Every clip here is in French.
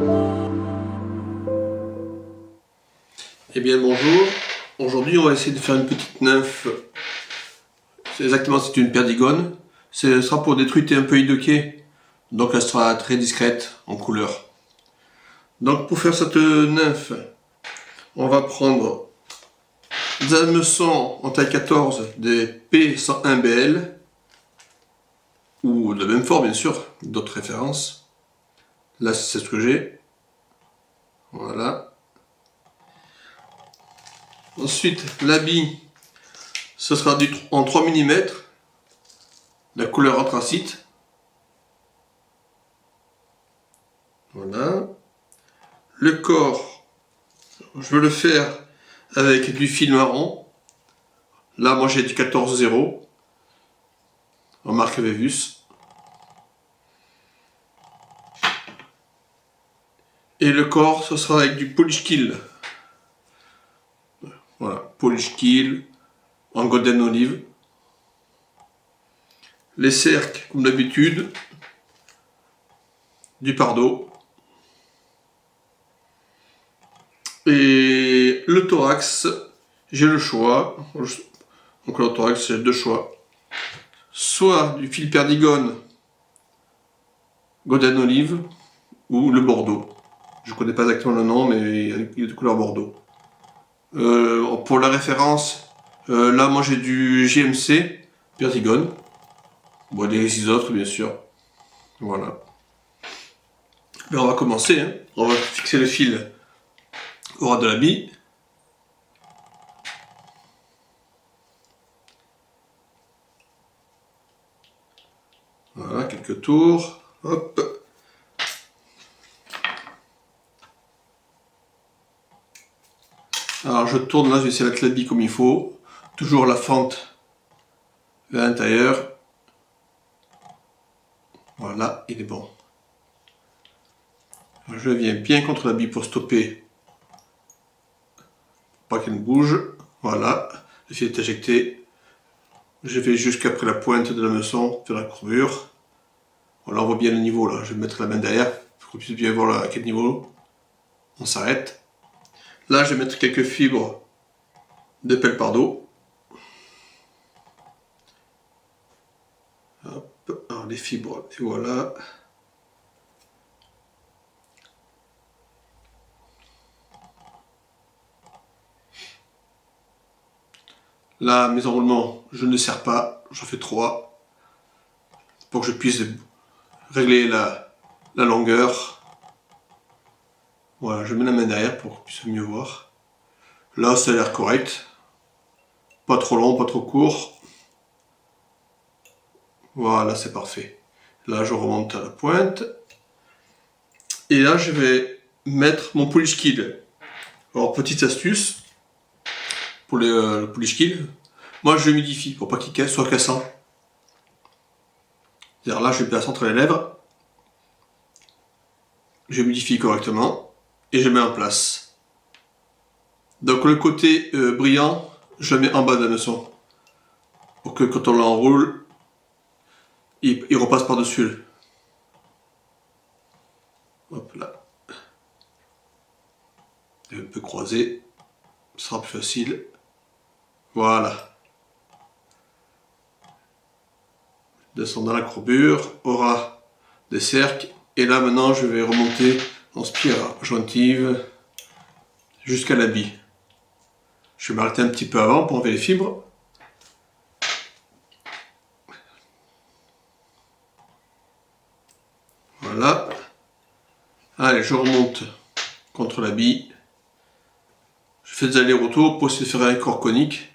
Eh bien bonjour, aujourd'hui on va essayer de faire une petite nymphe. C'est une perdigone. Ce sera pour des truites un peu hidequées, donc elle sera très discrète en couleur. Donc pour faire cette nymphe, on va prendre des hameçons en taille 14 des P101BL, ou de la même forme bien sûr, d'autres références. Là c'est ce que j'ai. Voilà. Ensuite l'habit, ce sera en 3 mm, la couleur anthracite. Voilà. Le corps, je veux le faire avec du fil marron. Là, moi j'ai du 14-0 en marque Vevus. Et le corps, ce sera avec du polish kill. Voilà, polish kill en golden olive. Les cercles, comme d'habitude, du Pardo. Et le thorax, j'ai le choix. Donc le thorax, j'ai deux choix. Soit du fil perdigone golden olive ou le bordeaux. Je ne connais pas exactement le nom, mais il est de couleur bordeaux. Pour la référence, là moi j'ai du GMC perdigone. Bon, des autres bien sûr. Voilà. Mais on va commencer, hein. On va fixer le fil au ras de l'habit. Voilà, quelques tours. Hop. Alors je tourne là, je vais essayer de mettre l'habit comme il faut. Toujours la fente vers l'intérieur. Voilà, il est bon. Je viens bien contre l'habit pour stopper. Pas qu'elle bouge. Voilà, le fil est éjecté. Je vais jusqu'après la pointe de la hameçon, faire la courbure. Voilà, on voit bien le niveau là. Je vais mettre la main derrière pour qu'on puisse bien voir là, à quel niveau on s'arrête. Là, je vais mettre quelques fibres de pelle Pardo. Hop, alors les fibres, et voilà. Là, mes enroulements, je ne serre pas, j'en fais 3 pour que je puisse régler la longueur. Voilà, je mets la main derrière pour qu'on puisse mieux voir. Là, ça a l'air correct. Pas trop long, pas trop court. Voilà, c'est parfait. Là, je remonte à la pointe. Et là, je vais mettre mon polish kill. Alors, petite astuce pour le polish kill. Moi, je l'humidifie pour pas qu'il soit cassant. C'est-à-dire là, je le place entre les lèvres. Je humidifie correctement et je mets en place. Donc le côté brillant, je le mets en bas de la hameçon pour que quand on l'enroule, il repasse par-dessus. Hop là. Et un peu croisé, ce sera plus facile. Voilà. Descends dans la courbure, aura des cercles. Et là maintenant, je vais remonter en spirale jointive jusqu'à l'habit. Je vais m'arrêter un petit peu avant pour enlever les fibres. Voilà. Allez, je remonte contre l'habit. Je fais des allers-retours pour essayer de faire un corps conique.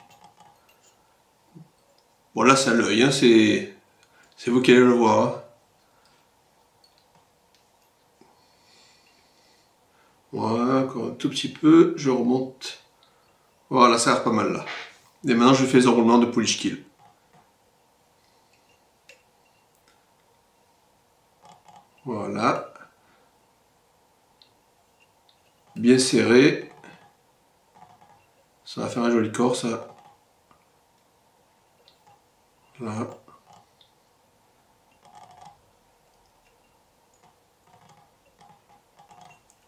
Bon là c'est à l'œil, hein, c'est vous qui allez le voir. Hein. Voilà, encore un tout petit peu, je remonte. Voilà, ça a l'air pas mal là. Et maintenant je fais les enroulements de polish kill. Voilà. Bien serré. Ça va faire un joli corps ça. Là.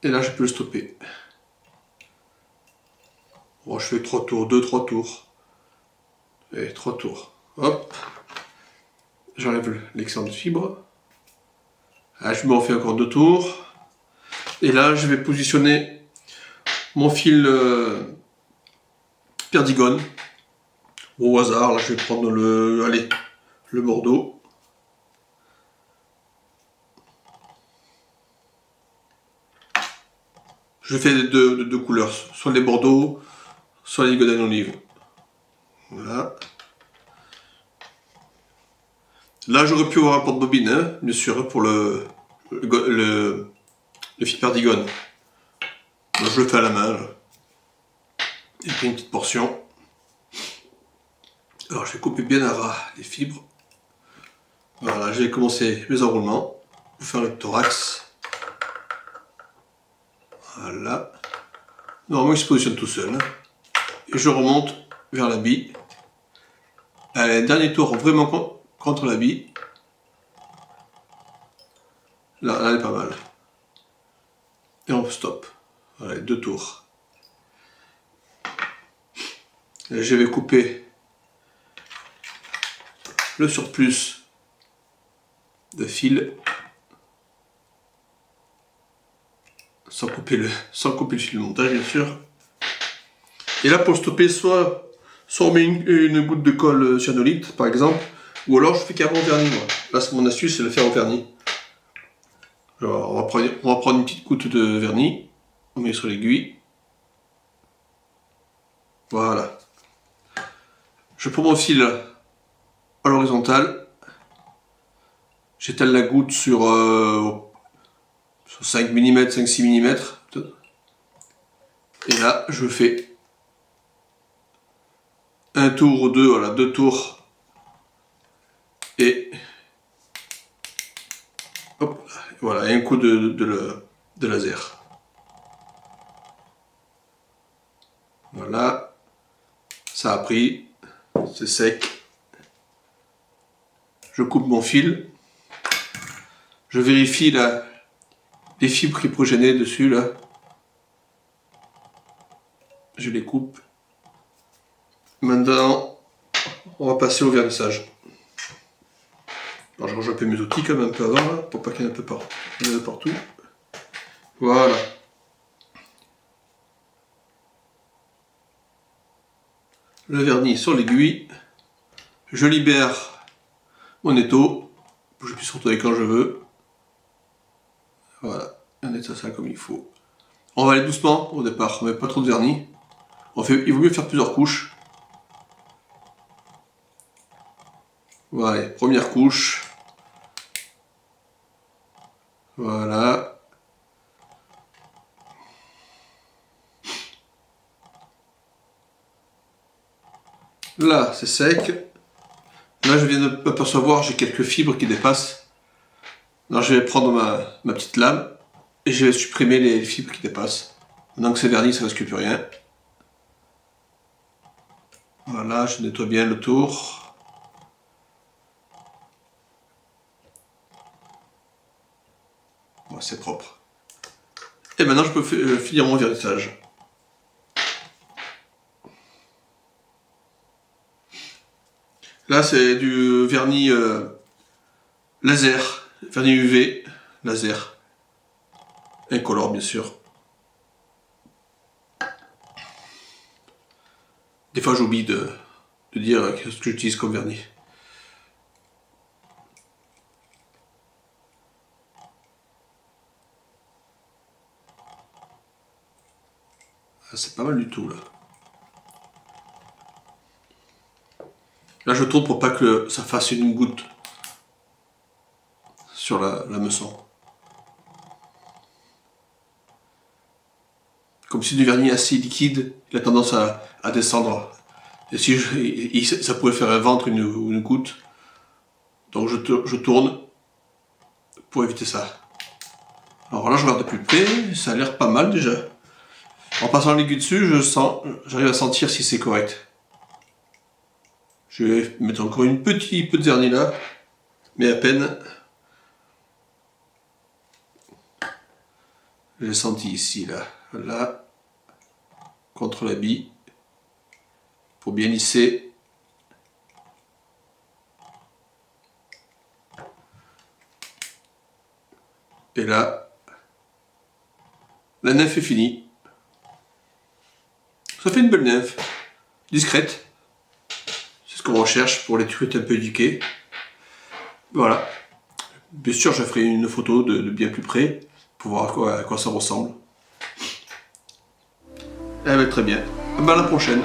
Et là, je peux le stopper. Bon, je fais 3 tours, 2-3 tours. Et 3 tours. Hop. J'enlève l'excédent de fibre. Là, je me refais encore 2 tours. Et là, je vais positionner mon fil perdigone. Au hasard, là, je vais prendre le Bordeaux. Je fais de deux couleurs, soit les Bordeaux, soit les Golden Olive. Voilà. Là, j'aurais pu avoir un porte-bobine, hein, bien sûr, pour le fil perdigone. Moi, je le fais à la main. Là. J'ai pris une petite portion. Alors, je vais couper bien à ras les fibres. Voilà, je vais commencer mes enroulements pour faire le thorax. Voilà. Normalement, il se positionne tout seul. Et je remonte vers la bille. Allez, dernier tour vraiment contre la bille. Là, elle est pas mal. Et on stop. Voilà, 2 tours. Et je vais couper le surplus de fil sans couper le fil de montage, bien sûr. Et là, pour stopper, soit on met une goutte de colle cyanolite, par exemple, ou alors je fais carrément au vernis. Moi. Là, mon astuce, c'est de le faire au vernis. Alors, on va prendre une petite goutte de vernis, on met sur l'aiguille. Voilà. Je prends mon fil à l'horizontale. J'étale la goutte sur 5 mm, 5-6 mm. Et là, je fais un tour ou deux, voilà, 2 tours. Et hop, voilà, et un coup de laser. Voilà, ça a pris, c'est sec. Je coupe mon fil. Je vérifie là, les fibres qui progénaient dessus là. Je les coupe. Maintenant, on va passer au vernissage. Alors je range un peu mes outils quand même un peu avant là, pour pas qu'il y en ait un peu partout. Voilà. Le vernis sur l'aiguille. Je libère mon étau pour que je puisse retourner quand je veux. Voilà, un état ça comme il faut. On va aller doucement au départ, on met pas trop de vernis. Il vaut mieux faire plusieurs couches. Voilà, première couche. Voilà. Là, c'est sec. Là, je viens de m'apercevoir, j'ai quelques fibres qui dépassent. Alors, je vais prendre ma petite lame et je vais supprimer les fibres qui dépassent. Maintenant que c'est verni, ça ne risque plus rien. Voilà, je nettoie bien le tour. Bon, c'est propre. Et maintenant, je peux finir mon vernissage. Là, c'est du vernis laser, vernis UV, laser, incolore bien sûr. Des fois, j'oublie de dire ce que j'utilise comme vernis. Ah, c'est pas mal du tout là. Là, je tourne pour pas que ça fasse une goutte sur la meçon. Comme si du vernis assez liquide, il a tendance à descendre. Et si ça pouvait faire un ventre, une goutte. Donc je tourne pour éviter ça. Alors là, je regarde de plus près, ça a l'air pas mal déjà. En passant l'aiguille dessus, j'arrive à sentir si c'est correct. Je vais mettre encore une petite peu de vernis là, mais à peine. J'ai senti ici, là, contre la bille, pour bien lisser. Et là, la nymphe est finie. Ça fait une belle nymphe, discrète. C'est ce qu'on recherche pour les truites un peu éduquées. Voilà. Bien sûr, je ferai une photo de bien plus près pour voir à quoi ça ressemble. Eh bien, très bien. À la prochaine.